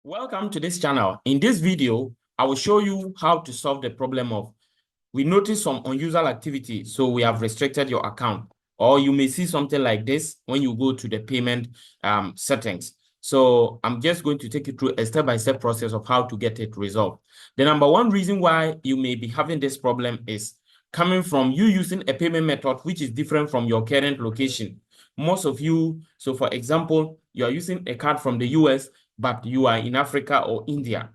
Welcome to this channel. In this video, I will show you how to solve the problem of we notice some unusual activity, so we have restricted your account. Or you may see something like this when you go to the payment settings. So I'm just going to take you through a step-by-step process of how to get it resolved. The number one reason why you may be having this problem is coming from you using a payment method which is different from your current location. Most of you, so for example, you are using a card from the US, but you are in Africa or India.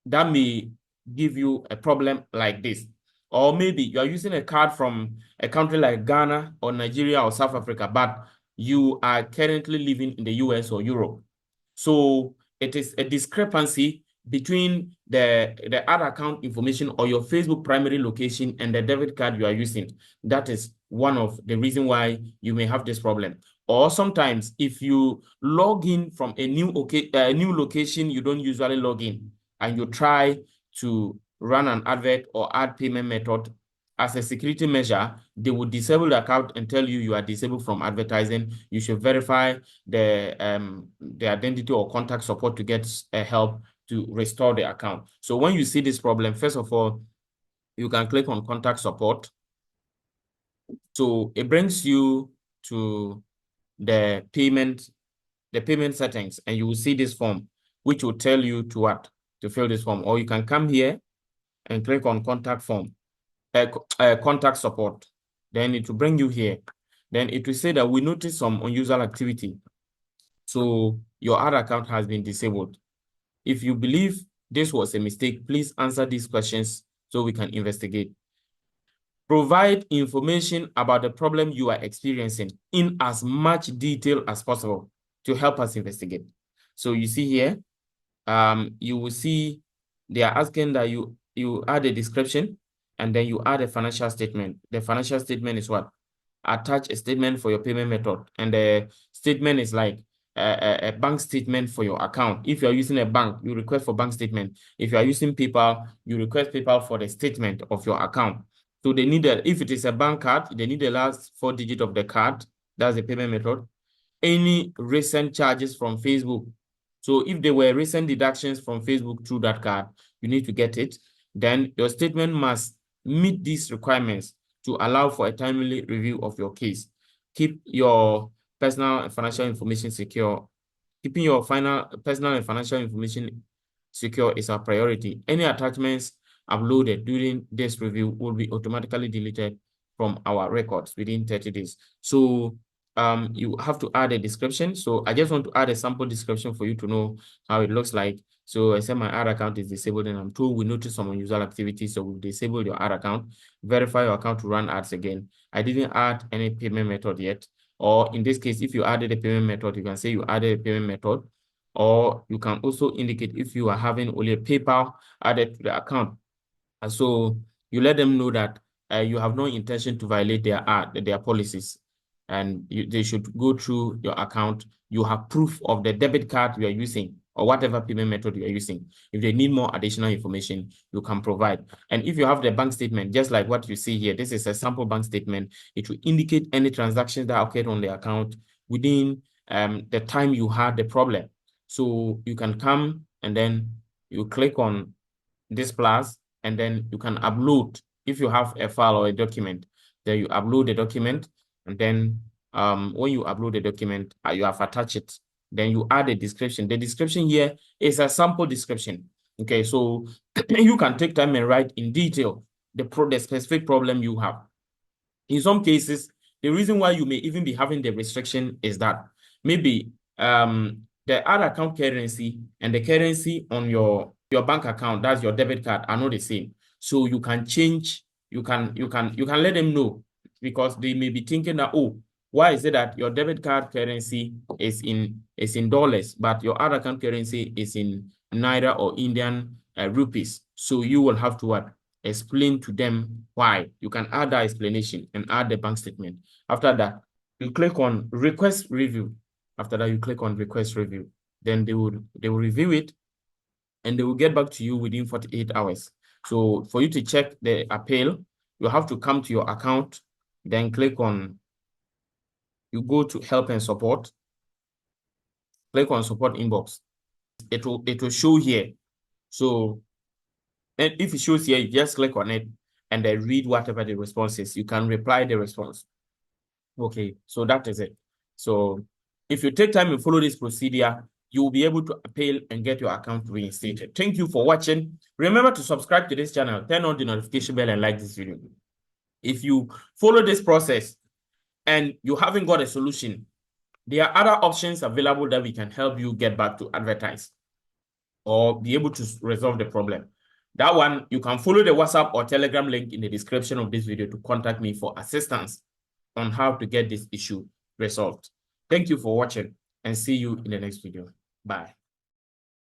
That may give you a problem like this. Or maybe you are using a card from a country like Ghana or Nigeria or South Africa, but you are currently living in the US or Europe. So it is a discrepancy between the other account information or your Facebook primary location and the debit card you are using. That is one of the reasons why you may have this problem. Or sometimes if you log in from a new location, you don't usually log in, and you try to run an advert or add payment method as a security measure, they will disable the account and tell you you are disabled from advertising. You should verify the identity or contact support to get help to restore the account. So when you see this problem, first of all, you can click on contact support. So it brings you to the payment settings, and you will see this form, which will tell you to what? To fill this form. Or you can come here and click on contact form, contact support. Then it will bring you here. Then it will say that we notice some unusual activity. So your other account has been disabled. If you believe this was a mistake, please answer these questions so we can investigate. Provide information about the problem you are experiencing in as much detail as possible to help us investigate. So you see here, you will see they are asking that you add a description and then you add a financial statement. The financial statement is what? Attach a statement for your payment method. And the statement is like a bank statement for your account. If you're using a bank, you request for bank statement. If you are using PayPal, you request PayPal for the statement of your account. So they need that. If it is a bank card, they need the last 4 digits of the card. That's the payment method. Any recent charges from Facebook. So if there were recent deductions from Facebook through that card, you need to get it. Then your statement must meet these requirements to allow for a timely review of your case. Keep your personal and financial information secure. Keeping your personal and financial information secure is our priority. Any attachments uploaded during this review will be automatically deleted from our records within 30 days. So you have to add a description. So I just want to add a sample description for you to know how it looks like. So I said my ad account is disabled and I'm told we noticed some unusual activity. So we've disabled your ad account. Verify your account to run ads again. I didn't add any payment method yet. Or in this case, if you added a payment method, you can say you added a payment method. Or you can also indicate if you are having only a PayPal added to the account. And so you let them know that you have no intention to violate their policies, and they should go through your account. You have proof of the debit card you are using or whatever payment method you are using. If they need more additional information, you can provide. And if you have the bank statement, just like what you see here, this is a sample bank statement. It will indicate any transactions that occurred on the account within the time you had the problem. So you can come and then you click on this plus, and then you can upload. If you have a file or a document, then you upload the document. And then when you upload the document, you have attached it. Then you add a description. The description here is a sample description. Okay, so you can take time and write in detail the specific problem you have. In some cases, the reason why you may even be having the restriction is that maybe the other account currency and the currency on your bank account, that's your debit card, are not the same. So you can change, you can let them know, because they may be thinking that, oh, why is it that your debit card currency is in dollars, but your other account currency is in Naira or Indian rupees? So you will have to what? Explain to them why. You can add that explanation and add the bank statement. After that, you click on request review. After that, you click on request review. Then they will review it, and they will get back to you within 48 hours. So for you to check the appeal, you have to come to your account, then click on, you go to help and support, click on support inbox. it will show here. So, and if it shows here, you just click on it and then read whatever the response is. You can reply the response. Okay, so that is it. So if you take time and follow this procedure, you will be able to appeal and get your account reinstated. Thank you for watching. Remember to subscribe to this channel, turn on the notification bell, and like this video. If you follow this process and you haven't got a solution, there are other options available that we can help you get back to advertise or be able to resolve the problem. That one, you can follow the WhatsApp or Telegram link in the description of this video to contact me for assistance on how to get this issue resolved. Thank you for watching and see you in the next video. Bye.